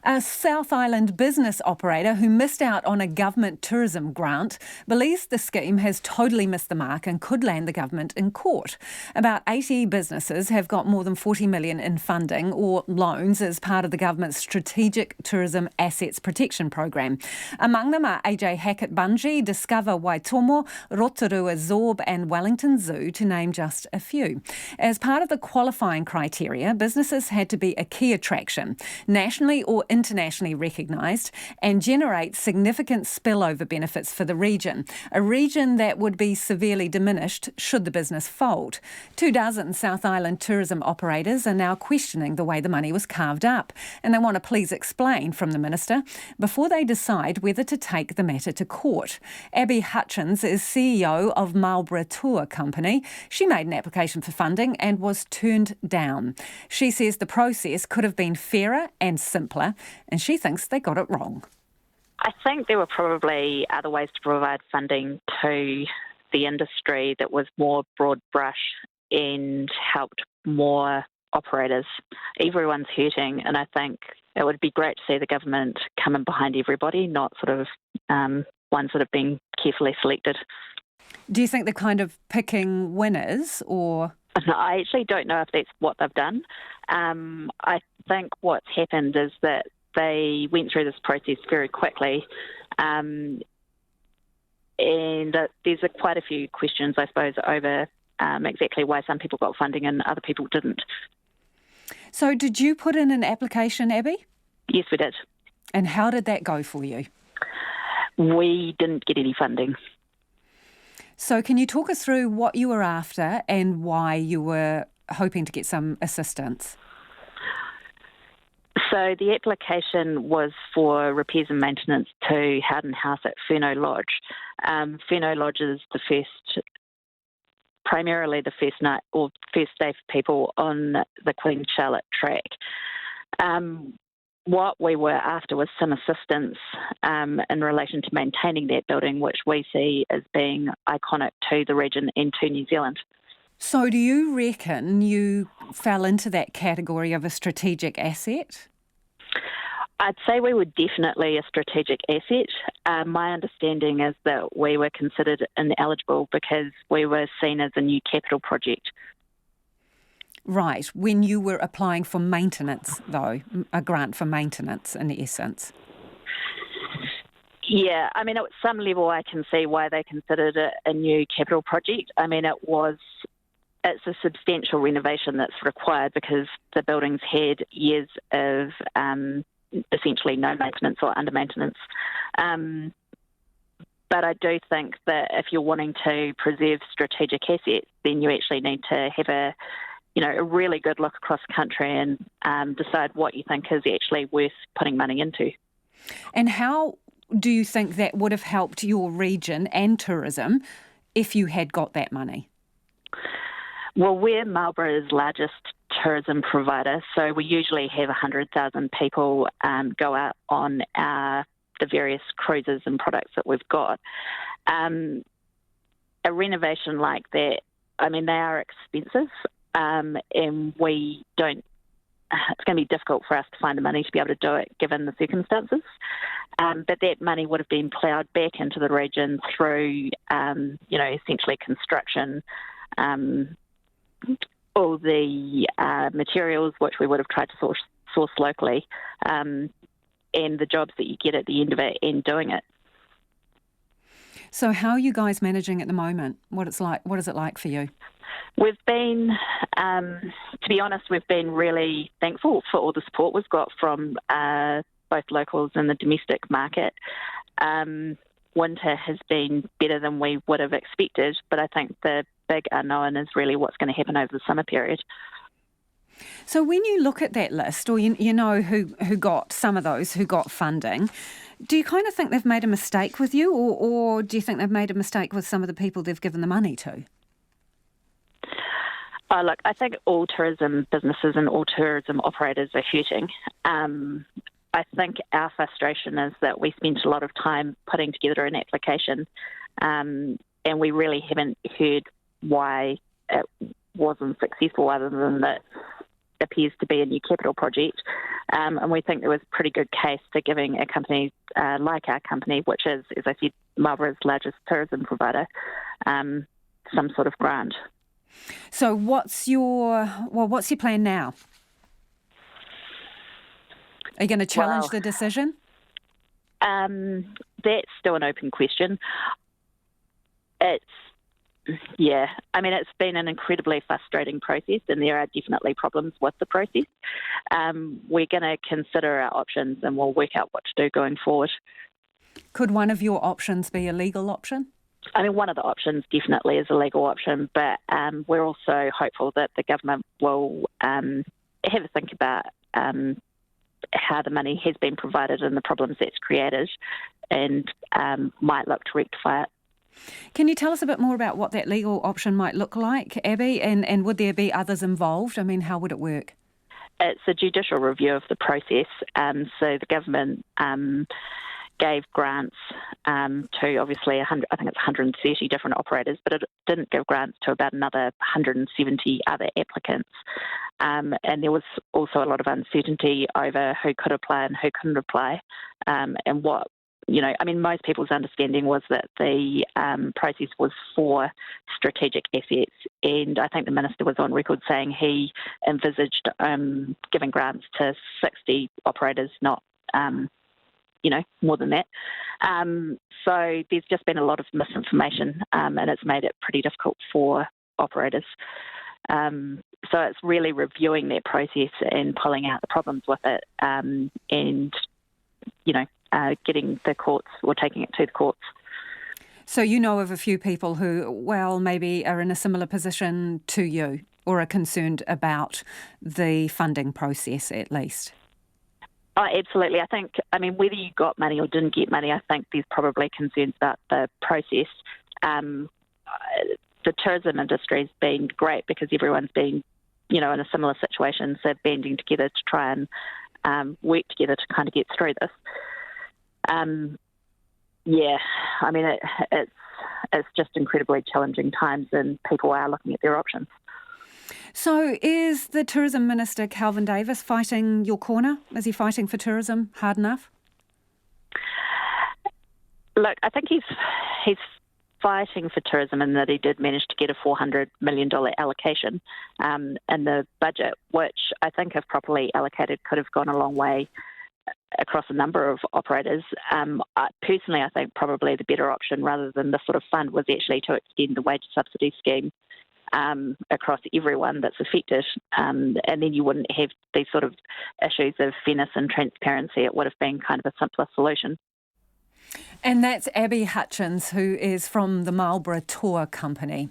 A South Island business operator who missed out on a government tourism grant believes the scheme has totally missed the mark and could land the government in court. About 80 businesses have got more than $40 million in funding or loans as part of the government's Strategic Tourism Assets Protection Program. Among them are AJ Hackett Bungy, Discover Waitomo, Rotorua Zorb and Wellington Zoo, to name just a few. As part of the qualifying criteria, businesses had to be a key attraction, nationally or internationally recognised, and generate significant spillover benefits for the region, a region that would be severely diminished should the business fold. 24 South Island tourism operators are now questioning the way the money was carved up, and they want to please explain from the Minister before they decide whether to take the matter to court. Abbe Hutchins is CEO of Marlbourough Tour Company. She made an application for funding and was turned down. She says the process could have been fairer and simpler, and she thinks they got it wrong. I think there were probably other ways to provide funding to the industry that was more broad brush and helped more operators. Everyone's hurting, and I think it would be great to see the government come in behind everybody, not sort of ones that have been carefully selected. Do you think they're kind of picking winners, or...? No, I actually don't know if that's what they've done. I think what's happened is that they went through this process very quickly, and there's quite a few questions, I suppose, over exactly why some people got funding and other people didn't. So did you put in an application, Abby? Yes, we did. And how did that go for you? We didn't get any funding. So can you talk us through what you were after and why you were hoping to get some assistance? So the application was for repairs and maintenance to Howden House at Whenau Lodge. Whenau Lodge is primarily the first night or first day for people on the Queen Charlotte track. What we were after was some assistance in relation to maintaining that building, which we see as being iconic to the region and to New Zealand. So do you reckon you fell into that category of a strategic asset? I'd say we were definitely a strategic asset. My understanding is that we were considered ineligible because we were seen as a new capital project. Right, when you were applying for maintenance, though, a grant for maintenance in essence. Yeah, I mean, at some level I can see why they considered it a new capital project. I mean, it's a substantial renovation that's required because the building's had years of essentially no maintenance or under maintenance. But I do think that if you're wanting to preserve strategic assets, then you actually need to have a really good look across the country and decide what you think is actually worth putting money into. And how do you think that would have helped your region and tourism if you had got that money? Well, we're Marlborough's largest tourism provider, so we usually have 100,000 people go out on the various cruises and products that we've got. A renovation like that, I mean, they are expensive, and we don't. It's going to be difficult for us to find the money to be able to do it given the circumstances. But that money would have been ploughed back into the region through, essentially construction, all the materials which we would have tried to source locally, and the jobs that you get at the end of it and doing it. So how are you guys managing at the moment? What is it like for you? We've been, to be honest, we've been really thankful for all the support we've got from both locals and the domestic market. Winter has been better than we would have expected, but I think the big unknown is really what's going to happen over the summer period. So when you look at that list, or you know who got some of those who got funding, do you kind of think they've made a mistake with you, or do you think they've made a mistake with some of the people they've given the money to? Oh, look, I think all tourism businesses and all tourism operators are hurting. I think our frustration is that we spent a lot of time putting together an application, and we really haven't heard why it wasn't successful, other than that appears to be a new capital project. And we think there was a pretty good case for giving a company like our company, which is, as I said, Marlborough's largest tourism provider, some sort of grant. So what's your plan now? Are you going to challenge the decision? That's still an open question. It's been an incredibly frustrating process, and there are definitely problems with the process. We're going to consider our options, and we'll work out what to do going forward. Could one of your options be a legal option? I mean, one of the options definitely is a legal option, but we're also hopeful that the government will have a think about how the money has been provided and the problems that's created, and might look to rectify it. Can you tell us a bit more about what that legal option might look like, Abbe, and would there be others involved? I mean, how would it work? It's a judicial review of the process. So the government gave grants to obviously 130 different operators, but it didn't give grants to about another 170 other applicants. And there was also a lot of uncertainty over who could apply and who couldn't apply, and what. Most people's understanding was that the process was for strategic assets, and I think the Minister was on record saying he envisaged giving grants to 60 operators, not, more than that. So there's just been a lot of misinformation, and it's made it pretty difficult for operators. So it's really reviewing that process and pulling out the problems with it, and, getting the courts or taking it to the courts. So you know of a few people who, maybe are in a similar position to you or are concerned about the funding process at least? Oh, absolutely. I think, whether you got money or didn't get money, I think there's probably concerns about the process. The tourism industry has been great because everyone's been, in a similar situation, so banding together to try and work together to kind of get through this. It's just incredibly challenging times, and people are looking at their options. So is the Tourism Minister, Kelvin Davis, fighting your corner? Is he fighting for tourism hard enough? Look, I think he's fighting for tourism in that he did manage to get a $400 million allocation in the budget, which I think, if properly allocated, could have gone a long way across a number of operators. Personally, I think probably the better option, rather than this sort of fund, was actually to extend the wage subsidy scheme across everyone that's affected, and then you wouldn't have these sort of issues of fairness and transparency. It would have been kind of a simpler solution. And that's Abbe Hutchins, who is from the Marlbourough Tour Company.